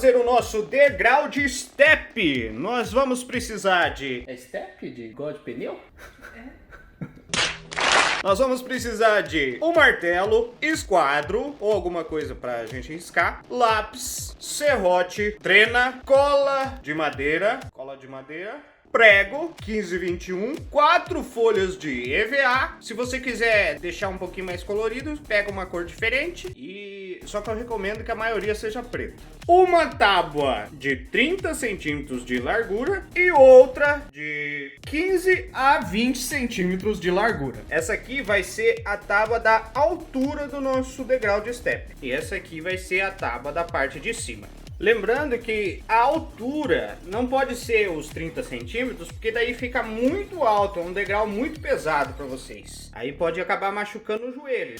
fazer o nosso degrau de step, nós vamos precisar de... É step de igual de pneu? Nós vamos precisar de um martelo, esquadro ou alguma coisa pra gente riscar, lápis, serrote, trena, cola de madeira, prego 1521, 4 folhas de EVA. Se você quiser deixar um pouquinho mais colorido, pega uma cor diferente, e só que eu recomendo que a maioria seja preta. Uma tábua de 30 centímetros de largura e outra de 15 a 20 centímetros de largura. Essa aqui vai ser a tábua da altura do nosso degrau de step, e essa aqui vai ser a tábua da parte de cima. Lembrando que a altura não pode ser os 30 centímetros, porque daí fica muito alto, é um degrau muito pesado para vocês. Aí pode acabar machucando o joelho.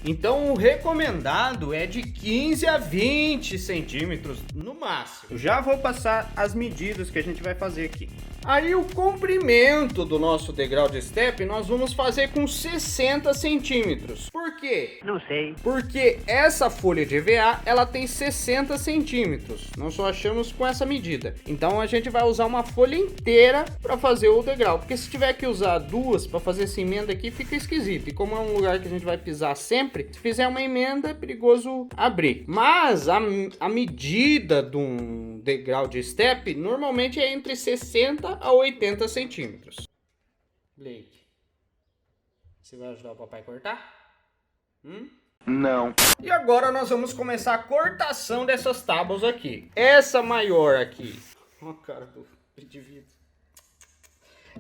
Então o recomendado é de 15 a 20 centímetros no máximo. Eu já vou passar as medidas que a gente vai fazer aqui. Aí o comprimento do nosso degrau de step nós vamos fazer com 60 centímetros. Por quê? Não sei. Porque essa folha de EVA ela tem 60 centímetros. Nós só achamos com essa medida. Então a gente vai usar uma folha inteira para fazer o degrau. Porque se tiver que usar duas para fazer essa emenda aqui fica esquisito. E como é um lugar que a gente vai pisar sempre, se fizer uma emenda é perigoso abrir. Mas a medida de um degrau de step normalmente é entre 60 a 80 centímetros. Blake, você vai ajudar o papai a cortar? Não. E agora nós vamos começar a cortação dessas tábuas aqui. Essa maior aqui, ó, cara do indivíduo.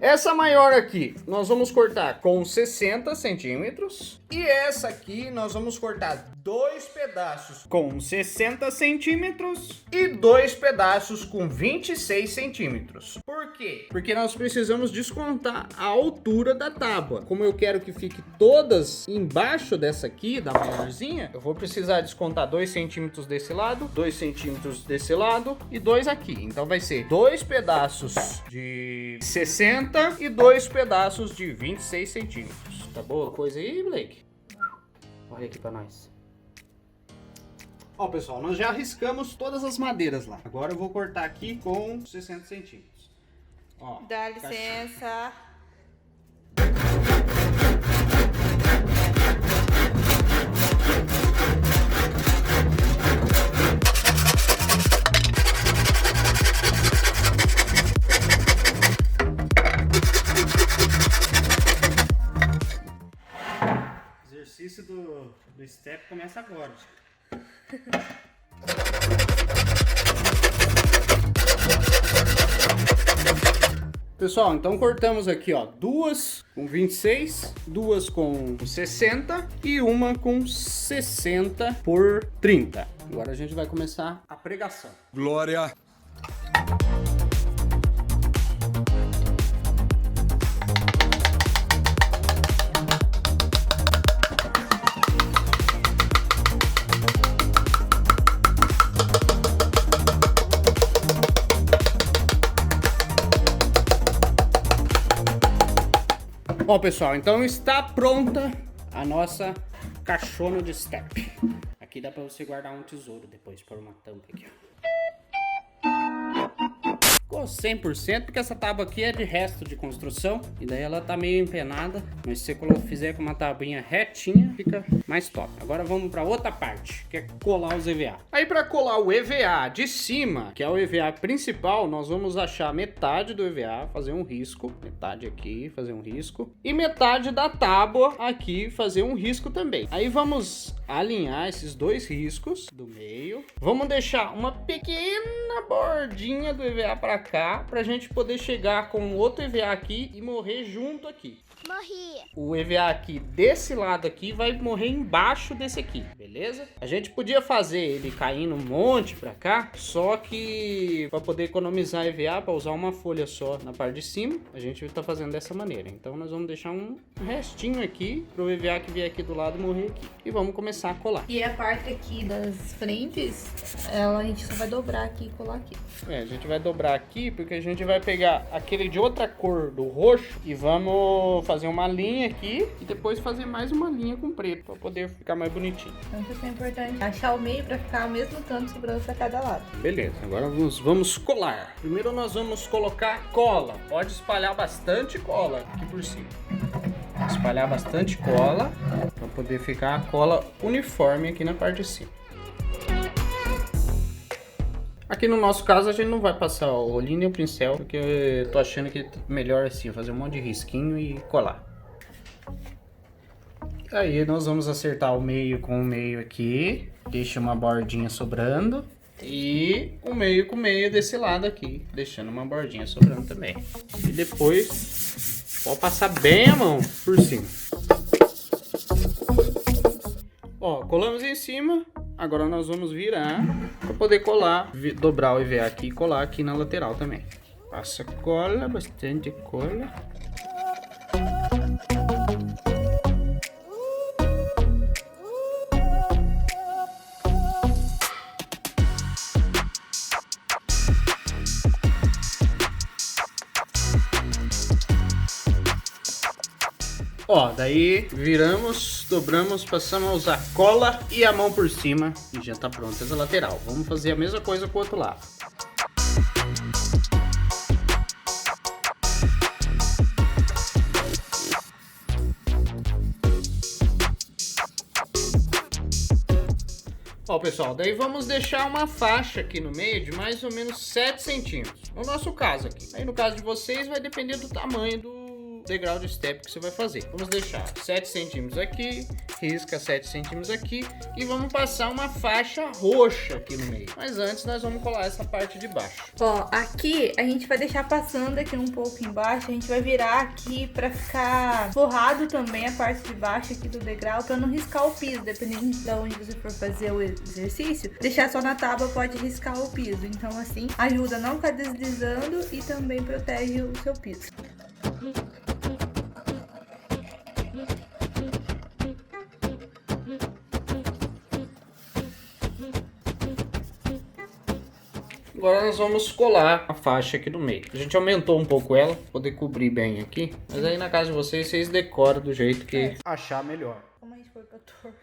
Essa maior aqui, nós vamos cortar com 60 centímetros. E essa aqui, nós vamos cortar 2 pedaços com 60 centímetros e 2 pedaços com 26 centímetros. Por quê? Porque nós precisamos descontar a altura da tábua. Como eu quero que fique todas embaixo dessa aqui, da maiorzinha, eu vou precisar descontar 2 centímetros desse lado, 2 centímetros desse lado e 2 aqui. Então vai ser 2 pedaços de 60 e 2 pedaços de 26 centímetros. Tá boa a coisa aí, Blake? Olha aqui pra nós. Ó, pessoal, nós já riscamos todas as madeiras lá. Agora eu vou cortar aqui com 60 centímetros. Ó, dá licença. O exercício do step começa agora. Pessoal, então cortamos aqui, ó, 2 com 26, 2 com 60 e uma com 60 por 30. Agora a gente vai começar a pregação. Glória! Bom, pessoal, então está pronta a nossa caixona de step. Aqui dá para você guardar um tesouro depois, por uma tampa aqui, ó. Ficou 100% porque essa tábua aqui é de resto de construção e daí ela tá meio empenada, mas se você fizer com uma tabuinha retinha, fica mais top. Agora vamos para outra parte, que é colar os EVA. Aí para colar o EVA de cima, que é o EVA principal, nós vamos achar metade do EVA, fazer um risco, metade aqui, fazer um risco, e metade da tábua aqui, fazer um risco também. Aí vamos alinhar esses 2 riscos do meio, vamos deixar uma pequena bordinha do EVA para cá, pra gente poder chegar com outro EVA aqui e morrer junto aqui. Morri. O EVA aqui desse lado aqui vai morrer embaixo desse aqui, beleza? A gente podia fazer ele caindo um monte pra cá, só que para poder economizar EVA, para usar uma folha só na parte de cima, a gente tá fazendo dessa maneira. Então nós vamos deixar um restinho aqui pro EVA que vier aqui do lado morrer aqui. E vamos começar a colar. E a parte aqui das frentes, a gente só vai dobrar aqui e colar aqui. A gente vai dobrar aqui porque a gente vai pegar aquele de outra cor do roxo e vamos fazer uma linha aqui e depois fazer mais uma linha com preto para poder ficar mais bonitinho. Então isso é importante. Achar o meio pra ficar o mesmo tanto sobrando pra cada lado. Beleza, agora vamos colar. Primeiro nós vamos colocar cola. Pode espalhar bastante cola aqui por cima. Espalhar bastante cola para poder ficar a cola uniforme aqui na parte de cima. Aqui no nosso caso a gente não vai passar o olhinho nem o pincel, porque eu tô achando que é melhor assim, fazer um monte de risquinho e colar. Aí nós vamos acertar o meio com o meio aqui, deixa uma bordinha sobrando. E o meio com o meio desse lado aqui, deixando uma bordinha sobrando também. E depois pode passar bem a mão por cima. Ó, colamos em cima. Agora nós vamos virar para poder colar, dobrar o EVA aqui e colar aqui na lateral também. Passa cola, bastante cola. Ó, daí viramos, dobramos, passamos a usar cola e a mão por cima e já tá pronta essa lateral. Vamos fazer a mesma coisa com o outro lado. Ó, pessoal, daí vamos deixar uma faixa aqui no meio de mais ou menos 7 centímetros. No nosso caso aqui. Aí no caso de vocês vai depender do tamanho do degrau de step que você vai fazer. Vamos deixar 7 centímetros aqui, risca 7 centímetros aqui e vamos passar uma faixa roxa aqui no meio. Mas antes nós vamos colar essa parte de baixo. Ó, aqui a gente vai deixar passando aqui um pouco embaixo, a gente vai virar aqui pra ficar forrado também a parte de baixo aqui do degrau, pra não riscar o piso, dependendo de onde você for fazer o exercício. Deixar só na tábua pode riscar o piso, então assim ajuda a não ficar deslizando e também protege o seu piso. Agora nós vamos colar a faixa aqui no meio. A gente aumentou um pouco ela, pra poder cobrir bem aqui. Mas aí na casa de vocês, vocês decoram do jeito que achar melhor. Como a gente for pra torto,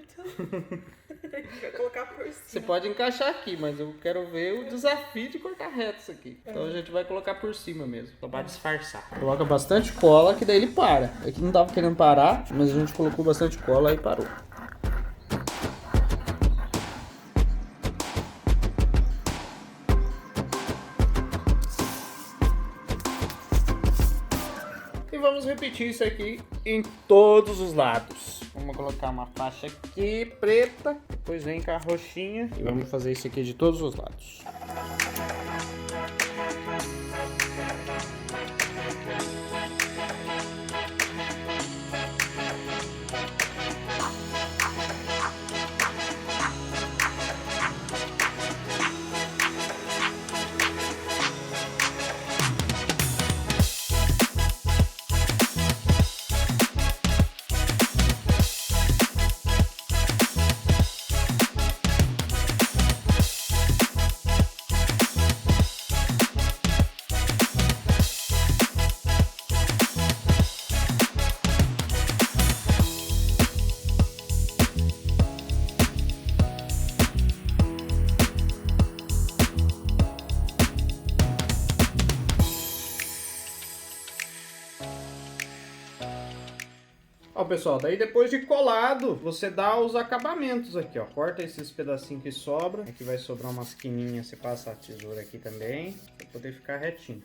a gente vai colocar por cima. Você pode encaixar aqui, mas eu quero ver o desafio de cortar reto isso aqui. Então a gente vai colocar por cima mesmo, só pra disfarçar. Coloca bastante cola, que daí ele para. Aqui não tava querendo parar, mas a gente colocou bastante cola e parou. E vamos repetir isso aqui em todos os lados. Vamos colocar uma faixa aqui preta, depois vem com a roxinha e vamos fazer isso aqui de todos os lados. Ó, pessoal, daí depois de colado, você dá os acabamentos aqui, ó. Corta esses pedacinhos que sobram. Aqui vai sobrar umas quininhas, você passa a tesoura aqui também, pra poder ficar retinho.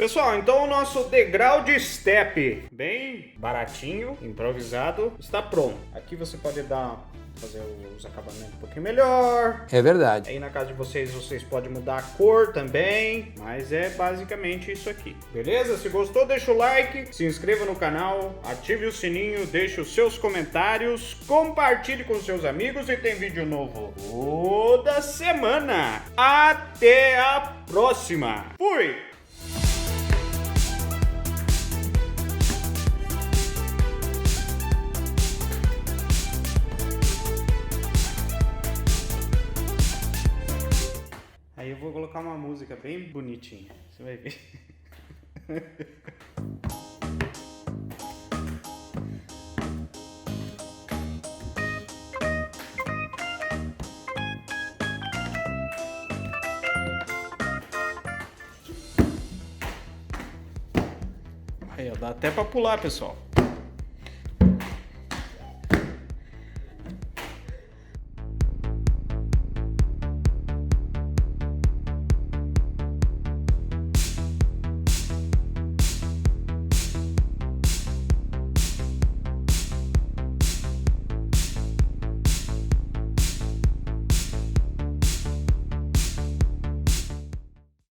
Pessoal, então o nosso degrau de step, bem baratinho, improvisado, está pronto. Aqui você pode fazer os acabamentos um pouquinho melhor. É verdade. Aí na casa de vocês podem mudar a cor também, mas é basicamente isso aqui. Beleza? Se gostou, deixa o like, se inscreva no canal, ative o sininho, deixe os seus comentários, compartilhe com seus amigos e tem vídeo novo toda semana. Até a próxima. Fui! Aí eu vou colocar uma música bem bonitinha, você vai ver. Aí, ó, dá até pra pular, pessoal.